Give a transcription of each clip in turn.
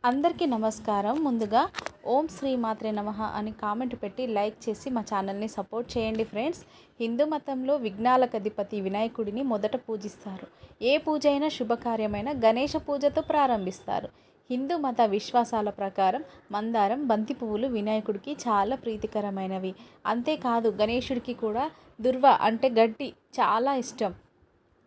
అందరికీ నమస్కారం. ముందుగా ఓం శ్రీ మాత్రే నమః అని కామెంట్ పెట్టి లైక్ చేసి మా ఛానల్ని సపోర్ట్ చేయండి ఫ్రెండ్స్. హిందూ మతంలో విఘ్నాలకు అధిపతి వినాయకుడిని మొదట పూజిస్తారు. ఏ పూజ అయినా శుభకార్యమైన గణేష పూజతో ప్రారంభిస్తారు. హిందూ మత విశ్వాసాల ప్రకారం మందారం, బంతి పువ్వులు వినాయకుడికి చాలా ప్రీతికరమైనవి. అంతేకాదు గణేశుడికి కూడా దుర్వ అంటే గడ్డి చాలా ఇష్టం.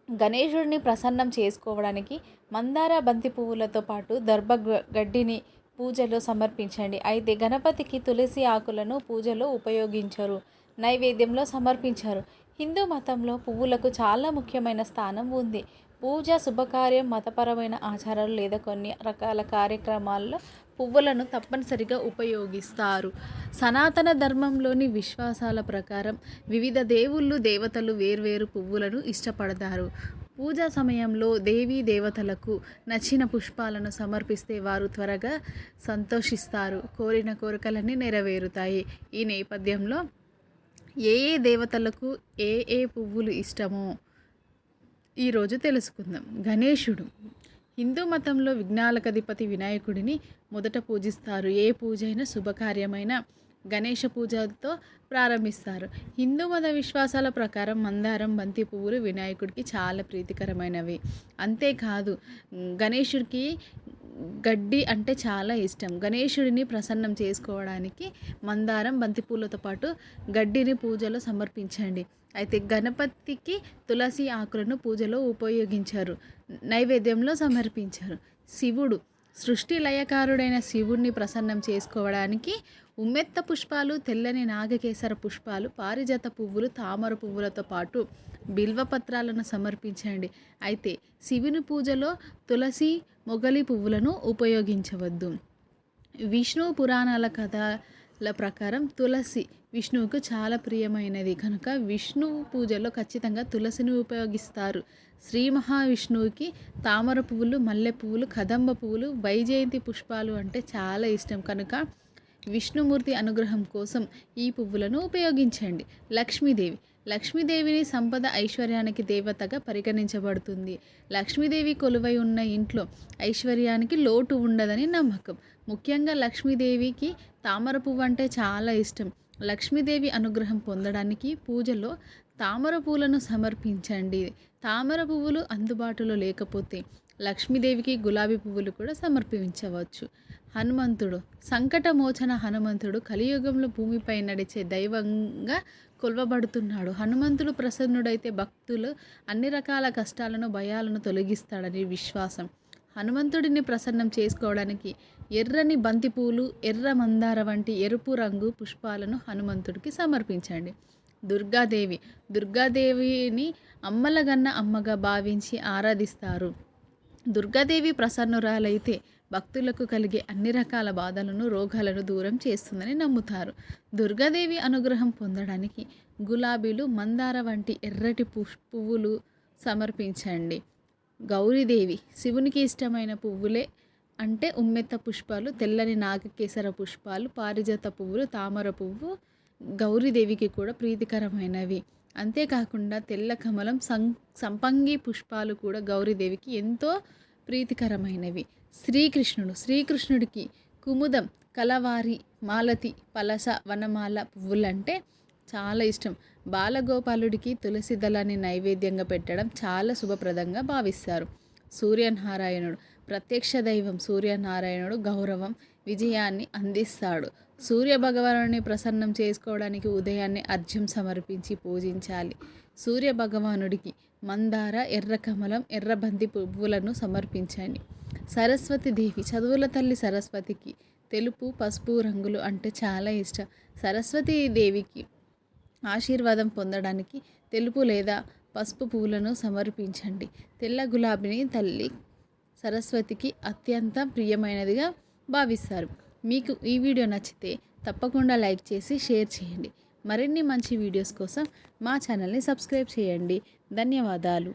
గణేశుడిని ప్రసన్నం చేసుకోవడానికి మందార, బంతి పువ్వులతో పాటు దర్భ గడ్డిని పూజలో సమర్పించండి. అయితే గణపతికి తులసి ఆకులను పూజలో ఉపయోగించరు, నైవేద్యంలో సమర్పించరు. హిందూ మతంలో పువ్వులకు చాలా ముఖ్యమైన స్థానం ఉంది. పూజ, శుభకార్యం, మతపరమైన ఆచారాలు లేదా కొన్ని రకాల కార్యక్రమాల్లో పువ్వులను తప్పనిసరిగా ఉపయోగిస్తారు. సనాతన ధర్మంలోని విశ్వాసాల ప్రకారం వివిధ దేవుళ్ళు, దేవతలు వేర్వేరు పువ్వులను ఇష్టపడతారు. పూజా సమయంలో దేవీ దేవతలకు నచ్చిన పుష్పాలను సమర్పిస్తే వారు త్వరగా సంతోషిస్తారు, కోరిన కోరికలన్నీ నెరవేరుతాయి. ఈ నేపథ్యంలో ఏ ఏ దేవతలకు ఏ ఏ పువ్వులు ఇష్టమో ఈరోజు తెలుసుకుందాం. గణేశుడు హిందూ మతంలో విఘ్నాలకు అధిపతి వినాయకుడిని మొదట పూజిస్తారు. ఏ పూజ అయినా శుభకార్యమైన గణేష పూజతో ప్రారంభిస్తారు. హిందూ మత విశ్వాసాల ప్రకారం మందారం, బంతి పువ్వులు వినాయకుడికి చాలా ప్రీతికరమైనవి. అంతేకాదు గణేశుడికి గడ్డి అంటే చాలా ఇష్టం. గణేశుడిని ప్రసన్నం చేసుకోవడానికి మందారం, బంతి పూలతో పాటు గడ్డిని పూజలో సమర్పించండి. అయితే గణపతికి తులసి ఆకులను పూజలో ఉపయోగించారు, నైవేద్యంలో సమర్పించారు. శివుడు సృష్టి లయకారుడైన శివుడిని ప్రసన్నం చేసుకోవడానికి ఉమ్మెత్త పుష్పాలు, తెల్లని నాగకేసర పుష్పాలు, పారిజాత పువ్వులు, తామర పువ్వులతో పాటు బిల్వపత్రాలను సమర్పించండి. అయితే శివుని పూజలో తులసి, మొగలి పువ్వులను ఉపయోగించవద్దు. విష్ణు పురాణాల కథల ప్రకారం తులసి విష్ణువుకు చాలా ప్రియమైనది కనుక విష్ణు పూజలో ఖచ్చితంగా తులసిని ఉపయోగిస్తారు. శ్రీ మహావిష్ణువుకి తామర పువ్వులు, మల్లె పువ్వులు, కదంబ పువ్వులు, వైజయంతి పుష్పాలు అంటే చాలా ఇష్టం కనుక విష్ణుమూర్తి అనుగ్రహం కోసం ఈ పువ్వులను ఉపయోగించండి. లక్ష్మీదేవిని సంపద, ఐశ్వర్యానికి దేవతగా పరిగణించబడుతుంది. లక్ష్మీదేవి కొలువై ఉన్న ఇంట్లో ఐశ్వర్యానికి లోటు ఉండదని నమ్మకం. ముఖ్యంగా లక్ష్మీదేవికి తామర పువ్వు అంటే చాలా ఇష్టం. లక్ష్మీదేవి అనుగ్రహం పొందడానికి పూజలో తామర పువ్వులను సమర్పించండి. తామర పువ్వులు అందుబాటులో లేకపోతే లక్ష్మీదేవికి గులాబీ పువ్వులు కూడా సమర్పించవచ్చు. హనుమంతుడు సంకటమోచన హనుమంతుడు కలియుగంలో భూమిపై నడిచే దైవంగా కొలవబడుతున్నాడు. హనుమంతుడు ప్రసన్నుడైతే భక్తులు అన్ని రకాల కష్టాలను, భయాలను తొలగిస్తాడని విశ్వాసం. హనుమంతుడిని ప్రసన్నం చేసుకోవడానికి ఎర్రని బంతిపూలు, ఎర్ర మందార వంటి ఎరుపు రంగు పుష్పాలను హనుమంతుడికి సమర్పించండి. దుర్గాదేవిని అమ్మలగన్న అమ్మగా భావించి ఆరాధిస్తారు. దుర్గాదేవి ప్రసన్నురాలైతే భక్తులకు కలిగే అన్ని రకాల బాధలను, రోగాలను దూరం చేస్తుందని నమ్ముతారు. దుర్గాదేవి అనుగ్రహం పొందడానికి గులాబీలు, మందార వంటి ఎర్రటి పువ్వులు సమర్పించండి. గౌరీదేవి శివునికి ఇష్టమైన పువ్వులే అంటే ఉమ్మెత్త పుష్పాలు, తెల్లని నాగకేసర పుష్పాలు, పారిజాత పువ్వులు, తామర పువ్వు గౌరీదేవికి కూడా ప్రీతికరమైనవి. అంతేకాకుండా తెల్ల కమలం, సంపంగి పుష్పాలు కూడా గౌరీదేవికి ఎంతో ప్రీతికరమైనవి. శ్రీకృష్ణుడికి కుముదం, కలవారి, మాలతి, పలస, వనమాల పువ్వులంటే చాలా ఇష్టం. బాలగోపాలుడికి తులసి దళాన్ని నైవేద్యంగా పెట్టడం చాలా శుభప్రదంగా భావిస్తారు. సూర్యనారాయణుడు ప్రత్యక్ష దైవం. సూర్యనారాయణుడు గౌరవం, విజయాన్ని అందిస్తాడు. సూర్య భగవానుని ప్రసన్నం చేసుకోవడానికి ఉదయాన్నే అర్ఘ్యం సమర్పించి పూజించాలి. సూర్య భగవానుడికి మందార, ఎర్ర కమలం, ఎర్ర బంతి పువ్వులను సమర్పించండి. సరస్వతి దేవి చదువుల తల్లి సరస్వతికి తెలుపు, పసుపు రంగులు అంటే చాలా ఇష్టం. సరస్వతీ దేవికి ఆశీర్వాదం పొందడానికి తెలుపు లేదా పసుపు పువ్వులను సమర్పించండి. తెల్ల గులాబీని తల్లి సరస్వతికి అత్యంత ప్రియమైనదిగా భావిస్తారు. మీకు ఈ వీడియో నచ్చితే తప్పకుండా లైక్ చేసి షేర్ చేయండి. మరిన్ని మంచి వీడియోస్ కోసం మా ఛానల్ని సబ్స్క్రైబ్ చేయండి. ధన్యవాదాలు.